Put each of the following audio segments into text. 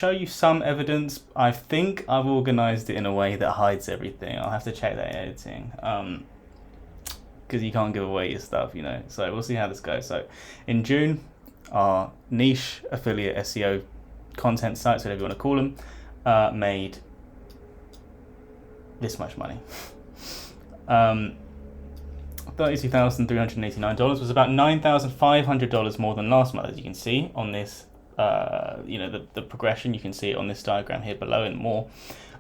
show you some evidence. I think I've organized it in a way that hides everything. I'll have to check that in editing. Because you can't give away your stuff, So we'll see how this goes. So in June, our niche affiliate SEO content sites, whatever you want to call them, made this much money. $32,389 was about $9,500 more than last month, as you can see on this. The progression, you can see it on this diagram here below and more.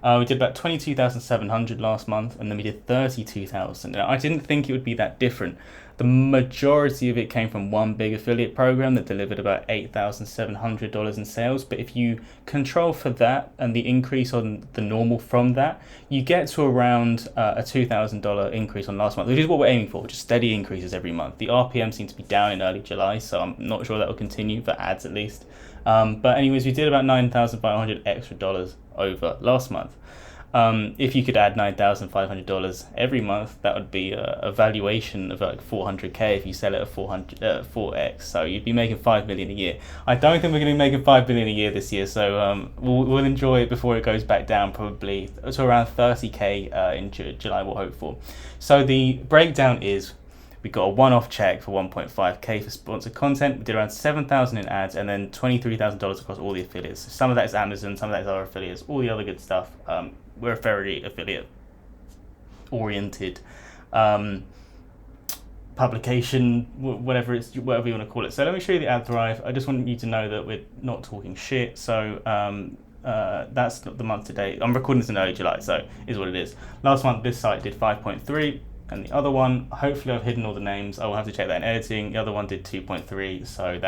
We did about 22,700 last month, and then we did 32,000. Now, I didn't think it would be that different. The majority of it came from one big affiliate program that delivered about $8,700 in sales. But if you control for that and the increase on the normal from that, you get to around a $2,000 increase on last month, which is what we're aiming for, just steady increases every month. The RPM seems to be down in early July, so I'm not sure that will continue for ads at least. But anyways, we did about $9,500 extra dollars over last month. If you could add $9,500 every month, that would be a valuation of like $400K if you sell it at 4x. So you'd be making $5 million a year. I don't think we're going to be making $5 million a year this year, so we'll enjoy it before it goes back down, probably to around 30K in July. We'll hope for. So the breakdown is, we got a one-off check for 1.5K for sponsored content. We did around 7,000 in ads, and then $23,000 across all the affiliates. So some of that is Amazon, some of that is our affiliates, all the other good stuff. We're a very affiliate-oriented publication, whatever you want to call it. So let me show you the ad thrive. I just want you to know that we're not talking shit. So that's the month to date. I'm recording this in early July, so is what it is. Last month, this site did 5.3. And the other one, hopefully I've hidden all the names. I will have to check that in editing. The other one did 2.3, so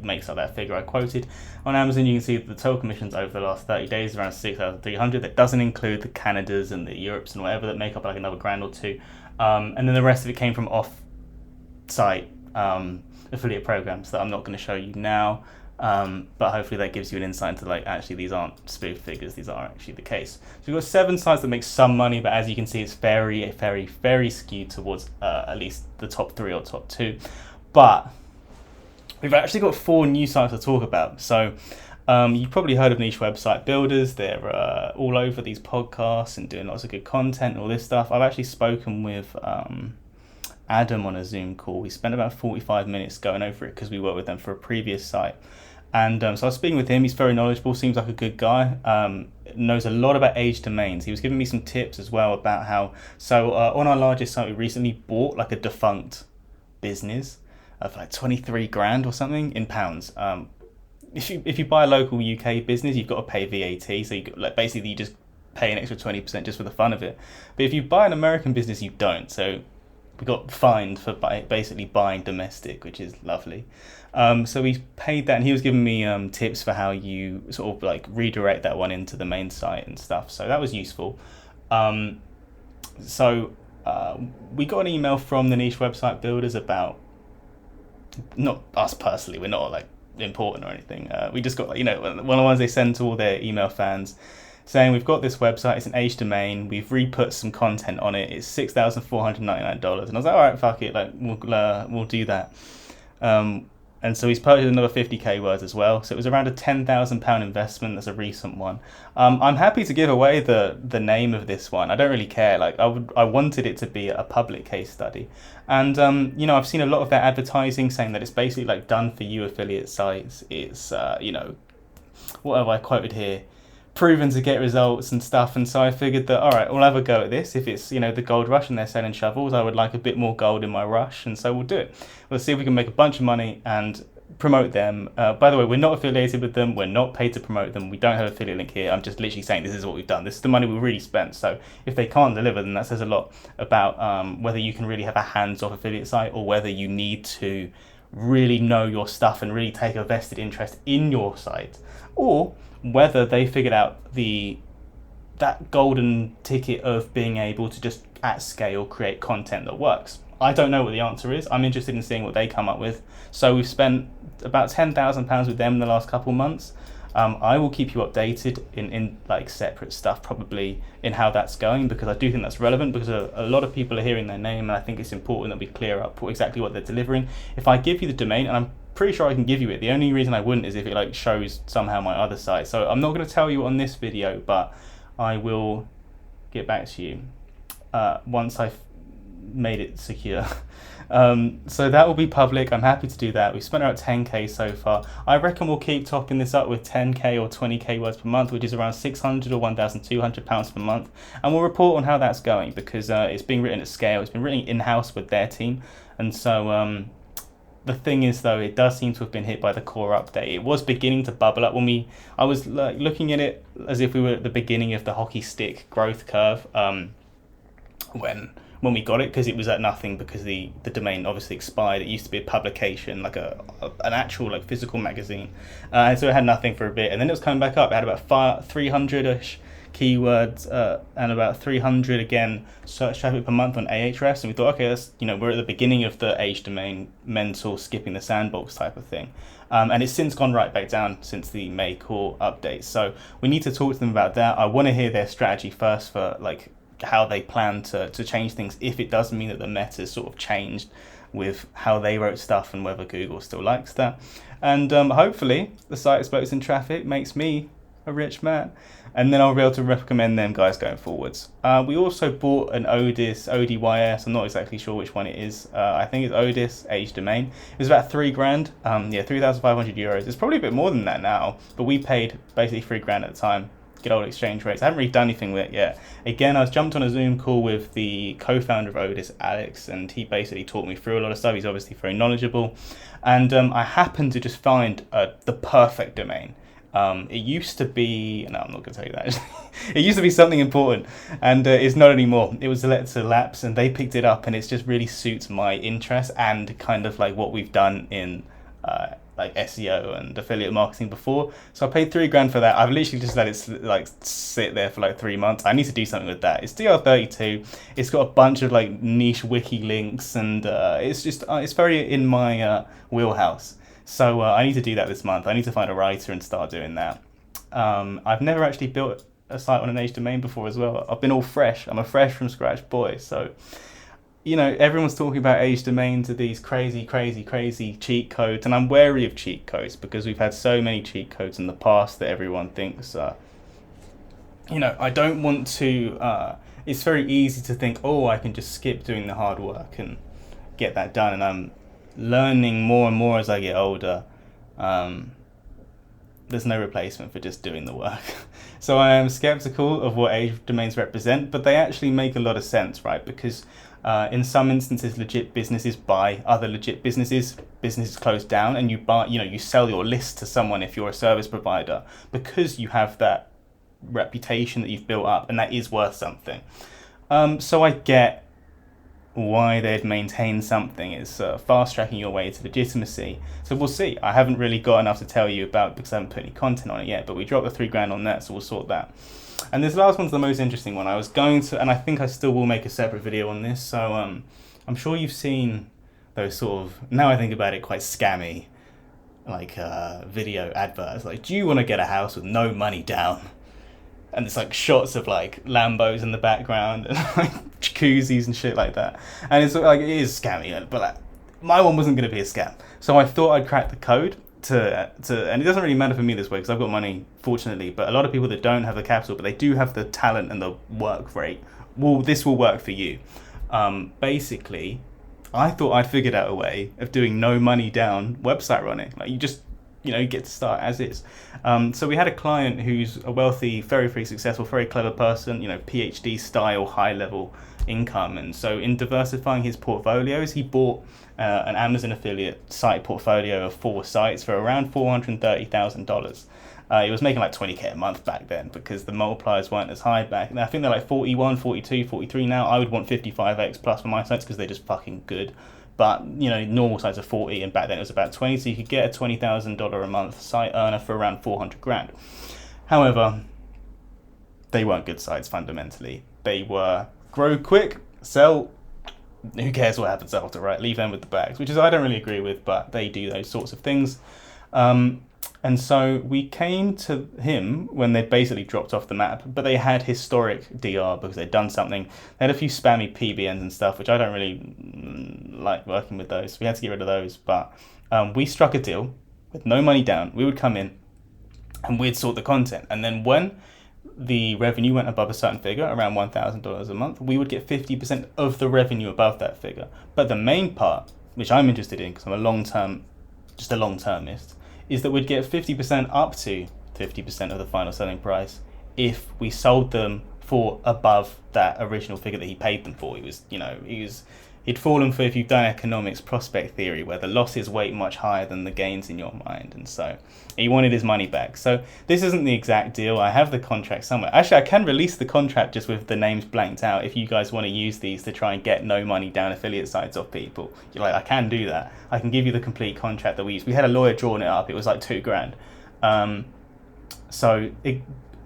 makes up that figure I quoted. On Amazon, you can see that the total commissions over the last 30 days is around 6,300. That doesn't include the Canadas and the Europes and whatever that make up like another grand or two. And then the rest of it came from off-site affiliate programs that I'm not going to show you now. But hopefully that gives you an insight into actually these aren't spoof figures, these are actually the case. So we've got 7 sites that make some money, but as you can see, it's very, very, very skewed towards at least the top 3 or top 2. But we've actually got 4 new sites to talk about. So you've probably heard of niche website builders. They're all over these podcasts and doing lots of good content and all this stuff. I've actually spoken with Adam on a Zoom call. We spent about 45 minutes going over it because we worked with them for a previous site. And so I was speaking with him. He's very knowledgeable, seems like a good guy, knows a lot about age domains. He was giving me some tips as well about how, on our largest site, we recently bought like a defunct business of like 23 grand or something in pounds. If you buy a local UK business, you've got to pay VAT. So basically you just pay an extra 20% just for the fun of it. But if you buy an American business, you don't. So we got fined for basically buying domestic, which is lovely. So we paid that, and he was giving me tips for how you sort of redirect that one into the main site and stuff. So that was useful. We got an email from the niche website builders about, not us personally, we're not important or anything. We just got one of the ones they send to all their email fans, saying we've got this website, it's an age domain, we've re-put some content on it, it's $6,499, and I was like, all right, fuck it, we'll do that. And so he's purchased another 50k words as well, so it was around a £10,000 investment. That's a recent one. I'm happy to give away the name of this one. I don't really care. I wanted it to be a public case study, and I've seen a lot of their advertising saying that it's basically done for you affiliate sites. It's what have I quoted here? Proven to get results and stuff. And so I figured that, all right, we'll have a go at this. If it's the gold rush and they're selling shovels, I would like a bit more gold in my rush, and so we'll do it. We'll see if we can make a bunch of money and promote them. By the way, we're not affiliated with them, we're not paid to promote them, we don't have an affiliate link here. I'm just literally saying this is what we've done, this is the money we really spent. So if they can't deliver, then that says a lot about whether you can really have a hands-off affiliate site, or whether you need to really know your stuff and really take a vested interest in your site, or whether they figured out that golden ticket of being able to just at scale create content that works. I don't know what the answer is. I'm interested in seeing what they come up with. So we've spent about £10,000 with them in the last couple months. I will keep you updated in separate stuff, probably, in how that's going, because I do think that's relevant, because a lot of people are hearing their name, and I think it's important that we clear up exactly what they're delivering. If I give you the domain, and I'm pretty sure I can give you it. The only reason I wouldn't is if it like shows somehow my other site. So I'm not going to tell you on this video, but I will get back to you once I've made it secure. So that will be public. I'm happy to do that. We've spent about 10k so far. I reckon we'll keep topping this up with 10k or 20k words per month, which is around 600 or 1,200 pounds per month, and we'll report on how that's going, because it's being written at scale. It's been written in-house with their team, and so the thing is, though, it does seem to have been hit by the core update. It was beginning to bubble up when I was like looking at it as if we were at the beginning of the hockey stick growth curve when we got it, because it was at nothing, because the domain obviously expired. It used to be a publication, like an actual like physical magazine, and so it had nothing for a bit, and then it was coming back up. It had about 300-ish keywords and about 300 again search traffic per month on Ahrefs, and we thought, okay, that's, we're at the beginning of the age domain mental skipping the sandbox type of thing, and it's since gone right back down since the May core update. So we need to talk to them about that. I want to hear their strategy first for like how they plan to change things, if it does mean that the meta's sort of changed with how they wrote stuff and whether Google still likes that. And hopefully the site explodes in traffic, makes me a rich man, and then I'll be able to recommend them guys going forwards. We also bought an ODYS, I'm not exactly sure which one it is. I think it's Odys age domain. It was about £3,000, 3,500 euros. It's probably a bit more than that now, but we paid basically £3,000 at the time. Good old exchange rates. I haven't really done anything with it yet. Again, I was jumped on a Zoom call with the co-founder of Odys, Alex, and he basically taught me through a lot of stuff. He's obviously very knowledgeable, and I happened to just find the perfect domain. It used to be, no, I'm not going to tell you that. It used to be something important, and it's not anymore. It was let to lapse, and they picked it up, and it just really suits my interest and kind of like what we've done in like SEO and affiliate marketing before. So I paid $3,000 for that. I've literally just let it like sit there for like 3 months. I need to do something with that. It's DR32. It's got a bunch of like niche wiki links, and it's just it's very in my wheelhouse. So I need to do that this month. I need to find a writer and start doing that. I've never actually built a site on an age domain before as well. I've been all fresh. I'm a fresh from scratch boy. So everyone's talking about age domains, of these crazy cheat codes, and I'm wary of cheat codes because we've had so many cheat codes in the past that everyone thinks, I don't want to, it's very easy to think, oh, I can just skip doing the hard work and get that done, and I'm learning more and more as I get older. There's no replacement for just doing the work. So I am skeptical of what age domains represent, but they actually make a lot of sense, right? Because in some instances, legit businesses buy other legit businesses. Businesses close down, and you sell your list to someone if you're a service provider, because you have that reputation that you've built up, and that is worth something. So I get why they'd maintain something. It's fast tracking your way to legitimacy. So we'll see. I haven't really got enough to tell you about because I haven't put any content on it yet, but we dropped the $3,000 on that, so we'll sort that. And this last one's the most interesting one. I was going to, and I think I still will make a separate video on this, so I'm sure you've seen those sort of, now I think about it, quite scammy, like video adverts, like, do you want to get a house with no money down? And it's like shots of like Lambos in the background and like jacuzzis and shit like that. And it's like, it is scammy, but like, my one wasn't going to be a scam. So I thought I'd crack the code to and it doesn't really matter for me this way because I've got money, fortunately, but a lot of people that don't have the capital but they do have the talent and the work rate, this will work for you. Basically, I thought I'd figured out a way of doing no money down website running. Like, you just get to start as is. So we had a client who's a wealthy, very successful, very clever person, PhD style, high level income. And so in diversifying his portfolios, he bought an Amazon affiliate site portfolio of 4 sites for around $430,000. He was making like 20k a month back then because the multipliers weren't as high back. And I think they're like 41, 42, 43 now. I would want 55x plus for my sites because they're just fucking good. But, normal sites are 40, and back then it was about 20, so you could get a $20,000 a month site earner for around 400 grand. However, they weren't good sites fundamentally. They were grow quick, sell, who cares what happens after, right? Leave them with the bags, which is I don't really agree with, but they do those sorts of things. And so we came to him when they'd basically dropped off the map, but they had historic DR because they'd done something. They had a few spammy PBNs and stuff, which I don't really like working with those. We had to get rid of those, but We struck a deal with no money down. We would come in and we'd sort the content. And then when the revenue went above a certain figure, around $1,000 a month, we would get 50% of the revenue above that figure. But the main part, which I'm interested in because I'm a long-termist, is that we'd get 50% up to 50% of the final selling price if we sold them for above that original figure that he paid them for. He'd fallen for, if you've done economics, prospect theory, where the losses weight much higher than the gains in your mind, and so he wanted his money back. So this isn't the exact deal. I have the contract somewhere. Actually, I can release the contract just with the names blanked out if you guys want to use these to try and get no money down affiliate sites off people. I can do that. I can give you the complete contract that we used. We had a lawyer drawing it up. It was like $2,000.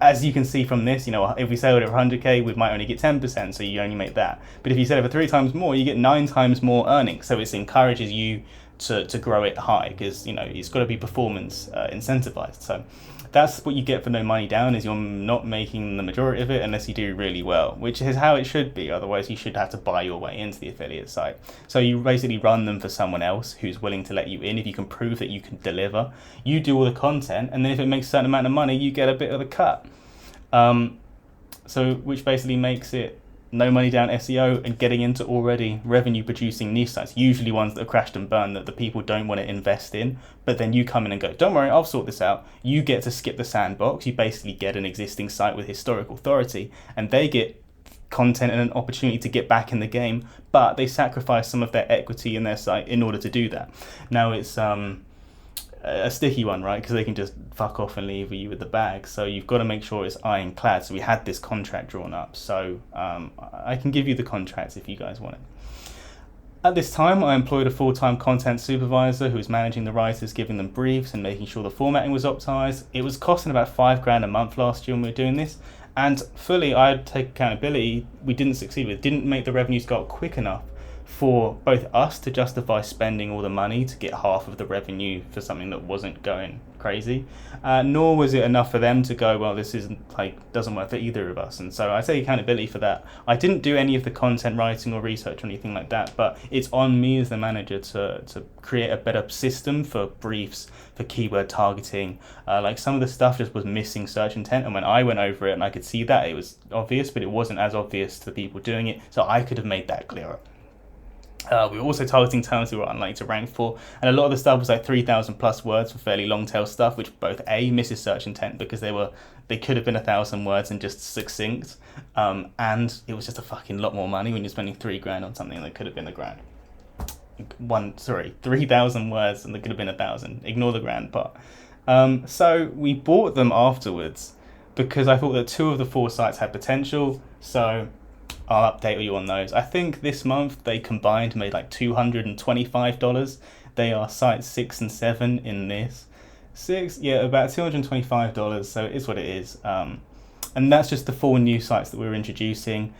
As you can see from this, if we sell it at 100k, we might only get 10%, so you only make that. But if you sell it for 3 times more, you get 9 times more earnings. So it encourages you to grow it high, because it's got to be performance incentivized. So that's what you get for no money down, is you're not making the majority of it unless you do really well, which is how it should be. Otherwise you should have to buy your way into the affiliate site. So you basically run them for someone else who's willing to let you in. If you can prove that you can deliver, you do all the content, and then if it makes a certain amount of money, you get a bit of a cut. Which basically makes it no money down SEO and getting into already revenue producing niche sites, usually ones that are crashed and burned that the people don't want to invest in. But then you come in and go, don't worry, I'll sort this out. You get to skip the sandbox. You basically get an existing site with historic authority, and they get content and an opportunity to get back in the game, but they sacrifice some of their equity in their site in order to do that. Now it's a sticky one, right? Because they can just fuck off and leave you with the bag. So you've got to make sure it's ironclad. So we had this contract drawn up. So I can give you the contracts if you guys want it. At this time, I employed a full-time content supervisor who was managing the writers, giving them briefs and making sure the formatting was optimized. It was costing about $5,000 a month last year when we were doing this. And fully, I'd take accountability. We didn't succeed with it. Didn't make the revenues go up quick enough for both us to justify spending all the money to get half of the revenue for something that wasn't going crazy, nor was it enough for them to go, well, this doesn't work for either of us. And so I take accountability for that. I didn't do any of the content writing or research or anything like that, but it's on me as the manager to create a better system for briefs, for keyword targeting. Some of the stuff just was missing search intent, and when I went over it and I could see that, it was obvious, but it wasn't as obvious to the people doing it, so I could have made that clearer. We were also targeting terms we were unlikely to rank for, and a lot of the stuff was 3,000 plus words for fairly long tail stuff, which both misses search intent because they could have been 1,000 words and just succinct, and it was just a fucking lot more money when you're spending $3,000 on something that could have been $1,000. 3,000 words and there could have been 1,000. Ignore the grand part. So we bought them afterwards because I thought that 2 of the 4 sites had potential. So I'll update you on those. I think this month they combined made $225. They are sites 6 and 7 in this. 6, yeah, about $225, so it is what it is. And that's just the 4 new sites that we were introducing.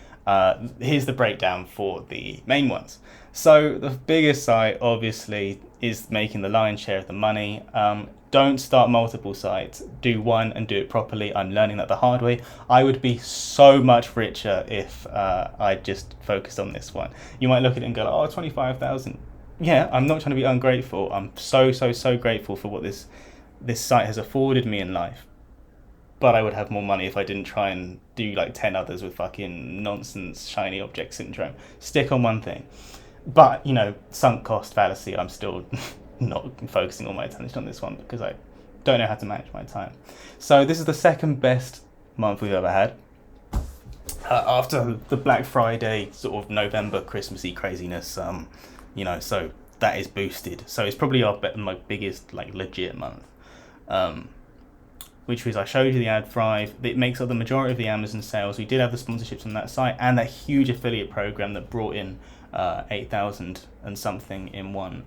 Here's the breakdown for the main ones. So the biggest site obviously is making the lion's share of the money. Don't start multiple sites. Do one and do it properly. I'm learning that the hard way. I would be so much richer if I just focused on this one. You might look at it and go, oh, 25,000. Yeah, I'm not trying to be ungrateful. I'm so grateful for what this site has afforded me in life. But I would have more money if I didn't try and do 10 others with fucking nonsense shiny object syndrome. Stick on one thing. But, sunk cost fallacy, I'm still not focusing all my attention on this one because I don't know how to manage my time. So this is the second best month we've ever had. After the Black Friday sort of November Christmassy craziness, so that is boosted. So it's probably my biggest legit month. Which was, I showed you the ad thrive. It makes up the majority of the Amazon sales. We did have the sponsorships on that site and that huge affiliate program that brought in 8,000 and something in one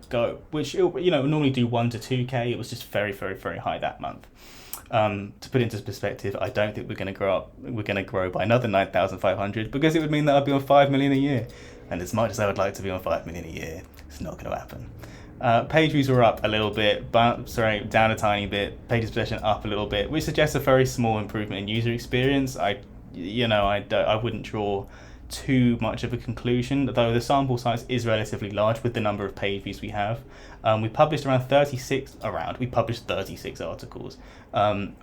go, which normally do 1 to 2k. It was just very high that month. To put it into perspective, I don't think we're going to grow by another 9,500 because it would mean that I'd be on 5 million a year, and as much as I would like to be on 5 million a year, it's not going to happen. Page views were up a little bit, down a tiny bit. Page possession up a little bit, which suggests a very small improvement in user experience. I wouldn't draw too much of a conclusion, though the sample size is relatively large with the number of page views we have. We published we published 36 articles.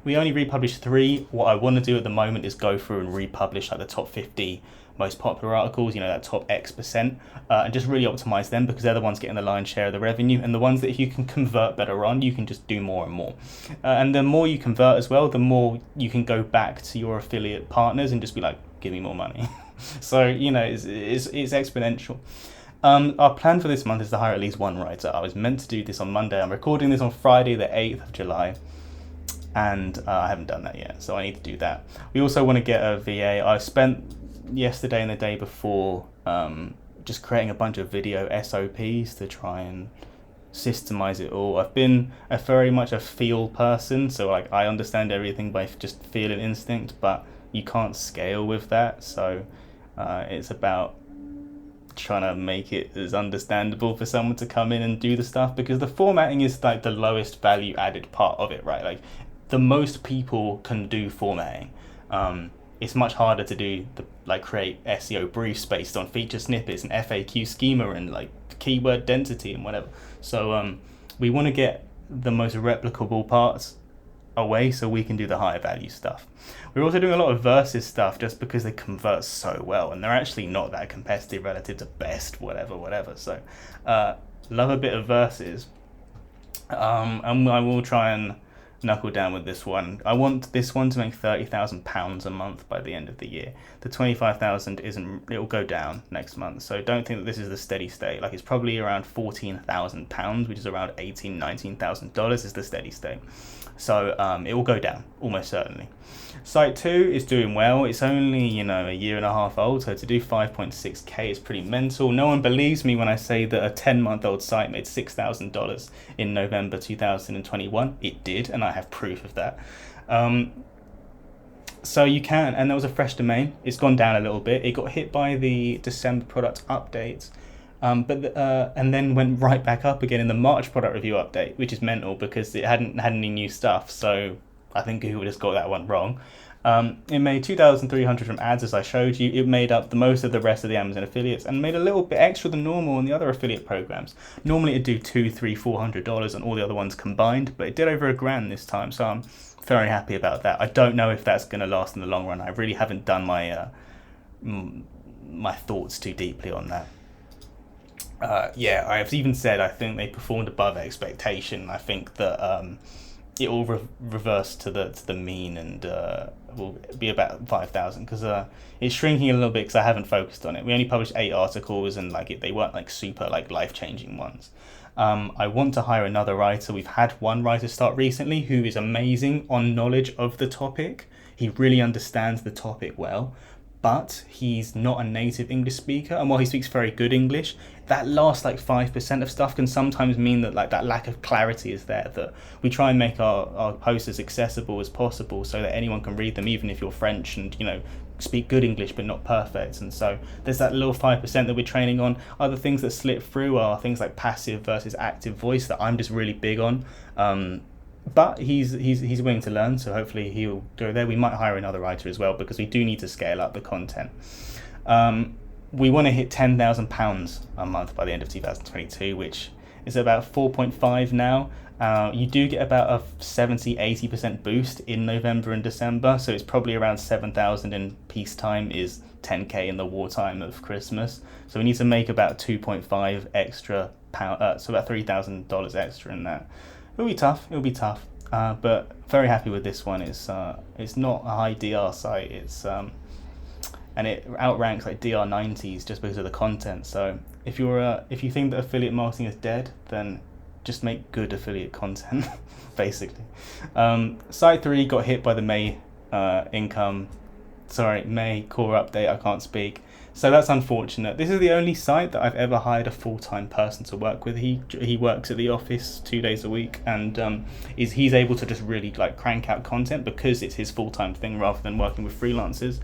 We only republished 3. What I want to do at the moment is go through and republish like the top 50 most popular articles, that top X%, and just really optimize them, because they're the ones getting the lion's share of the revenue, and the ones that if you can convert better on, you can just do more and more. And the more you convert as well, the more you can go back to your affiliate partners and just be like, give me more money. So, it's exponential. Our plan for this month is to hire at least one writer. I was meant to do this on Monday. I'm recording this on Friday, the 8th of July. And I haven't done that yet, so I need to do that. We also want to get a VA. I spent yesterday and the day before just creating a bunch of video SOPs to try and systemize it all. I've been very much a feel person, so like I understand everything by just feel and instinct, but you can't scale with that. So it's about trying to make it as understandable for someone to come in and do the stuff, because the formatting is like the lowest value added part of it, right? Like the most people can do formatting. It's much harder to do create SEO briefs based on feature snippets and FAQ schema and like keyword density and whatever. So we want to get the most replicable parts away so we can do the higher value stuff. We're also doing a lot of versus stuff just because they convert so well, and they're actually not that competitive relative to best whatever. So love a bit of versus, and I will try and knuckle down with this one. I want this one to make £30,000 a month by the end of the year. The 25,000 it'll go down next month, so don't think that this is the steady state. Like it's probably around £14,000, which is around $19,000 is the steady state. So it will go down almost certainly. Site 2 is doing well. It's only a year and a half old, so to do 5.6k is pretty mental. No one believes me when I say that a 10-month-old site made $6,000 in November 2021. It did, and I have proof of that. So you can, and there was a fresh domain. It's gone down a little bit. It got hit by the December product updates, and then went right back up again in the March product review update, which is mental because it hadn't had any new stuff. So I think Google just got that one wrong. It made 2,300 from ads, as I showed you. It made up the most of the rest of the Amazon affiliates and made a little bit extra than normal on the other affiliate programs. Normally it'd do $200, $300, $400 on all the other ones combined, but it did over $1,000 this time. So I'm very happy about that. I don't know if that's going to last in the long run. I really haven't done my thoughts too deeply on that. I've even said I think they performed above expectation. I think that it will reverse to the mean and will be about 5,000 because it's shrinking a little bit because I haven't focused on it. We only published 8 articles and they weren't super life-changing ones. I want to hire another writer. We've had one writer start recently who is amazing on knowledge of the topic. He really understands the topic well, but he's not a native English speaker, and while he speaks very good English, that last 5% of stuff can sometimes mean that that lack of clarity is there, that we try and make our posts as accessible as possible so that anyone can read them, even if you're French and speak good English but not perfect. And so there's that little 5% that we're training on. Other things that slip through are things like passive versus active voice that I'm just really big on. But he's willing to learn, so hopefully he'll go there. We might hire another writer as well because we do need to scale up the content. We want to hit £10,000 a month by the end of 2022, which is about 4.5 now. You do get about a 70-80% boost in November and December, so it's probably around 7,000 in peacetime is 10k in the wartime of Christmas. So we need to make about 2.5 extra pound, so about $3,000 extra in that. It'll be tough, but very happy with this one. It's not a high DR site, and it outranks DR90s just because of the content. So if you think that affiliate marketing is dead, then just make good affiliate content, basically. Site 3 got hit by the May May core update. I can't speak. So that's unfortunate. This is the only site that I've ever hired a full-time person to work with. He works at the office 2 days a week, and he's able to just really crank out content because it's his full-time thing rather than working with freelancers.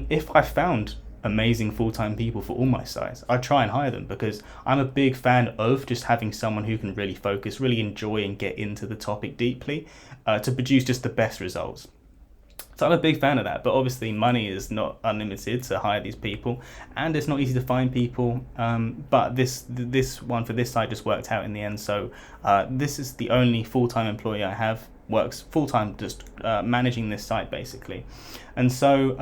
If I found amazing full-time people for all my sites, I'd try and hire them because I'm a big fan of just having someone who can really focus, really enjoy and get into the topic deeply to produce just the best results. So I'm a big fan of that, but obviously money is not unlimited to hire these people, and it's not easy to find people. But this one for this site just worked out in the end. So this is the only full-time employee I have, works full-time just managing this site basically. And so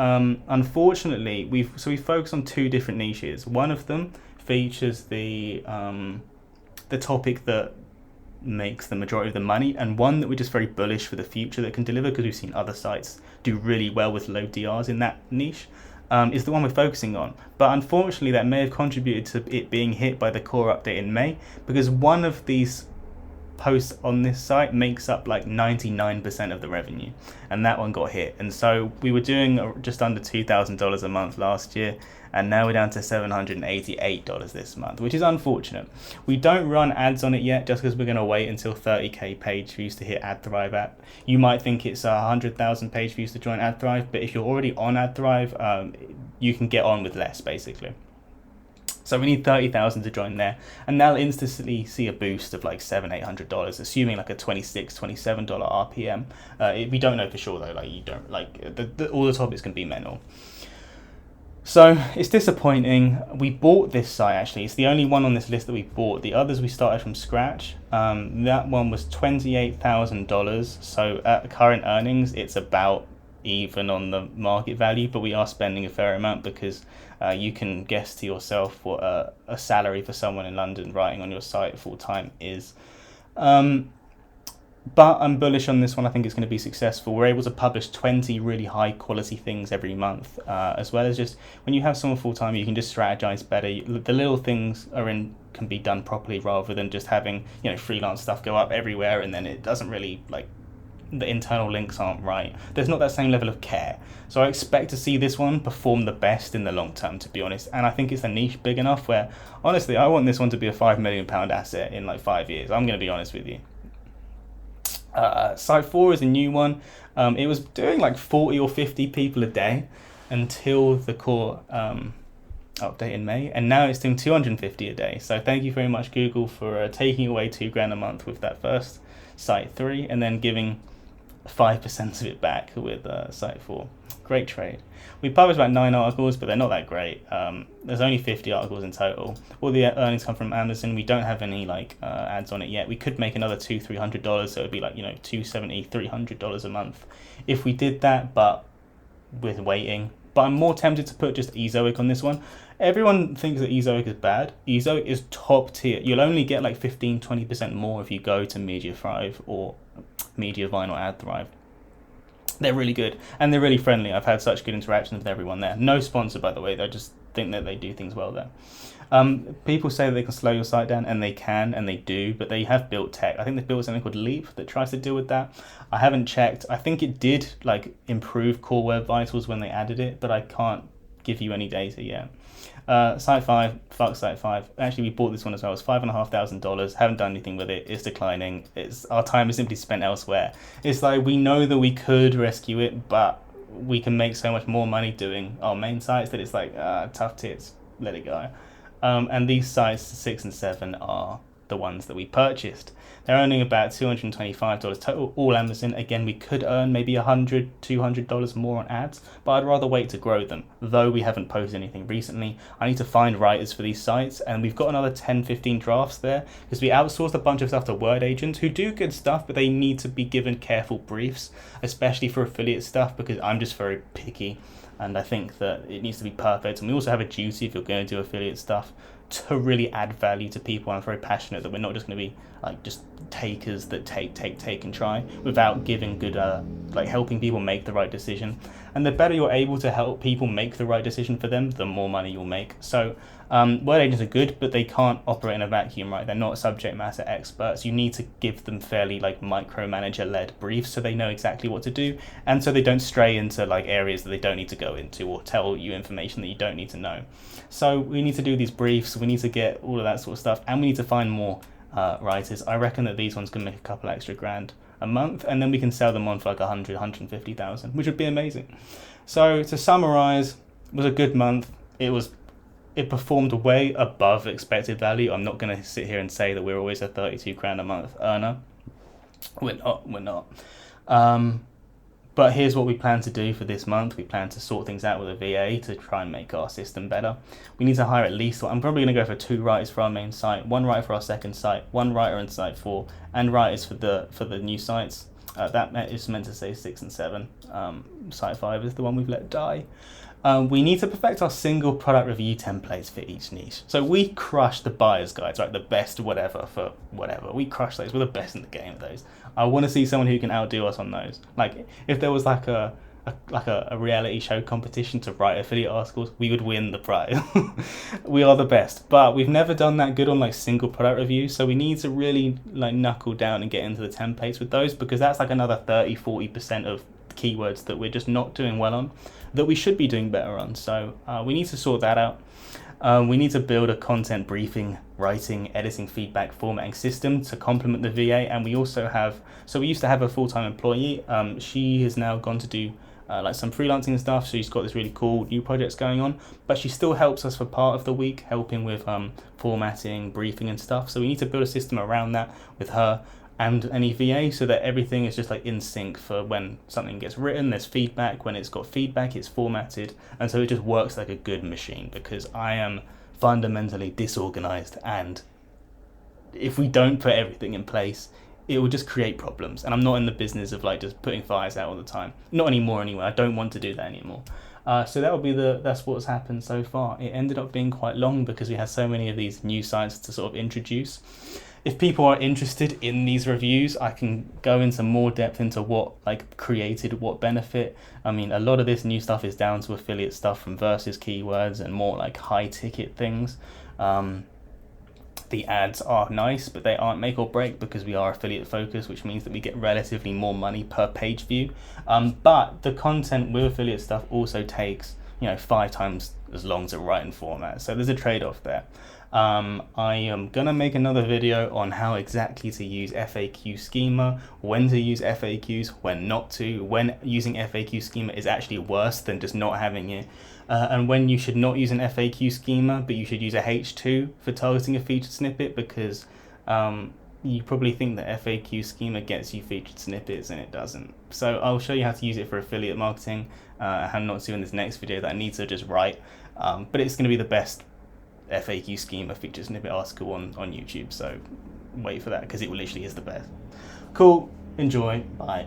unfortunately we focus on two different niches. One of them features the topic that makes the majority of the money, and one that we're just very bullish for the future that can deliver, because we've seen other sites do really well with low DRs in that niche, is the one we're focusing on. But unfortunately that may have contributed to it being hit by the core update in May, because one of these posts on this site makes up like 99% of the revenue, and that one got hit. And so we were doing just under $2,000 a month last year, and now we're down to $788 this month, which is unfortunate. We don't run ads on it yet, just because we're going to wait until 30k page views to hit AdThrive app. You might think it's 100,000 page views to join AdThrive, but if you're already on AdThrive, you can get on with less basically. So we need 30,000 to join there, and that'll instantly see a boost of like $700-800, assuming like a $26-27 RPM. We don't know for sure though. Like you don't like all the topics can be mental. So it's disappointing. We bought this site actually. It's the only one on this list that we bought. The others we started from scratch. That one was $28,000. So at current earnings, it's about even on the market value, but we are spending a fair amount, because you can guess to yourself what a salary for someone in London writing on your site full time is. But I'm bullish on this one. I think it's going to be successful. We're able to publish 20 really high quality things every month, as well as just when you have someone full time, you can just strategize better. The little things can be done properly, rather than just having freelance stuff go up everywhere and then it doesn't really the internal links aren't right. There's not that same level of care. So I expect to see this one perform the best in the long term, to be honest. And I think it's a niche big enough where, honestly, I want this one to be a £5 million asset in like 5 years. I'm going to be honest with you. Site 4 is a new one. It was doing like 40 or 50 people a day until the core update in May, and now it's doing 250 a day. So thank you very much, Google, for taking away $2,000 a month with that first Site 3, and then giving 5% of it back with Site 4. Great trade. We published about 9 articles, but they're not that great. There's only 50 articles in total. All the earnings come from Amazon. We don't have any ads on it yet. We could make another $200-300, so it'd be like $270-300 a month if we did that, but with waiting. But I'm more tempted to put just Ezoic on this one. Everyone thinks that Ezoic is bad. Ezoic is top tier. You'll only get like 15-20% more if you go to Mediafire or Mediavine or AdThrive. They're really good, and they're really friendly. I've had such good interactions with everyone there. No sponsor, by the way. I just think that they do things well there. People say that they can slow your site down, and they can, and they do, but they have built tech. I think they've built something called Leap that tries to deal with that. I haven't checked. I think it did improve Core Web Vitals when they added it, but I can't give you any data yet. Site 5, fuck Site 5. Actually, we bought this one as well. It's $5,500. Haven't done anything with it. It's declining. Our time is simply spent elsewhere. It's like we know that we could rescue it, but we can make so much more money doing our main sites that it's tough tits. Let it go. And these sites 6 and 7 are the ones that we purchased. They're earning about $225 total, all Amazon. Again, we could earn maybe $100, $200 more on ads, but I'd rather wait to grow them, though we haven't posted anything recently. I need to find writers for these sites, and we've got another 10-15 drafts there, because we outsourced a bunch of stuff to word agents who do good stuff, but they need to be given careful briefs, especially for affiliate stuff, because I'm just very picky, and I think that it needs to be perfect. And we also have a duty, if you're going to do affiliate stuff, to really add value to people. I'm very passionate that we're not just going to be just takers that take and try, without giving good helping people make the right decision. And the better you're able to help people make the right decision for them, the more money you'll make. So word agents are good, but they can't operate in a vacuum, right? They're not subject matter experts. You need to give them fairly micromanager led briefs, so they know exactly what to do, and so they don't stray into areas that they don't need to go into, or tell you information that you don't need to know. So we need to do these briefs, we need to get all of that sort of stuff, and we need to find more writers. I reckon that these ones can make a couple extra grand a month, and then we can sell them on for 100-150,000, which would be amazing. So to summarize, it was a good month. It performed way above expected value. I'm not going to sit here and say that we're always a 32 grand a month earner. We're not. But here's what we plan to do for this month. We plan to sort things out with a VA to try and make our system better. We need to hire at least, I'm probably going to go for 2 writers for our main site, 1 writer for our second site, 1 writer in site 4, and writers for the new sites. That is meant to say 6 and 7. Site 5 is the one we've let die. We need to perfect our single product review templates for each niche. So we crush the buyer's guides, right? The best whatever for whatever. We crush those. We're the best in the game at those. I want to see someone who can outdo us on those. Like if there was like a reality show competition to write affiliate articles, we would win the prize. We are the best, but we've never done that good on like single product reviews. So we need to really like knuckle down and get into the templates with those, because that's like another 30-40% of keywords that we're just not doing well on, that we should be doing better on. So we need to sort that out. We need to build a content briefing, writing, editing, feedback, formatting system to complement the VA. And we also have, so we used to have a full-time employee. She has now gone to do like some freelancing and stuff. So she's got this really cool new projects going on, but she still helps us for part of the week, helping with formatting, briefing and stuff. So we need to build a system around that with her and any VA, so that everything is just like in sync for when something gets written, there's feedback, when it's got feedback, it's formatted, and so it just works like a good machine, because I am fundamentally disorganized, and if we don't put everything in place, it will just create problems, and I'm not in the business of like just putting fires out all the time. Not anymore anyway. I don't want to do that anymore. So that will be that's what's happened so far. It ended up being quite long because we had so many of these new sites to sort of introduce. If people are interested in these reviews, I can go into more depth into what like created what benefit. I mean, a lot of this new stuff is down to affiliate stuff from versus keywords and more like high ticket things. The ads are nice, but they aren't make or break, because we are affiliate focused, which means that we get relatively more money per page view. But the content with affiliate stuff also takes 5 times as long to write and format. So there's a trade-off there. I am gonna make another video on how exactly to use FAQ schema, when to use FAQs, when not to, when using FAQ schema is actually worse than just not having it, and when you should not use an FAQ schema, but you should use a H2 for targeting a featured snippet, because you probably think that FAQ schema gets you featured snippets, and it doesn't. So I'll show you how to use it for affiliate marketing, how not to in this next video that I need to just write, but it's going to be the best FAQ schema featured snippet article on YouTube, so wait for that, because it literally is the best. Cool, enjoy, bye.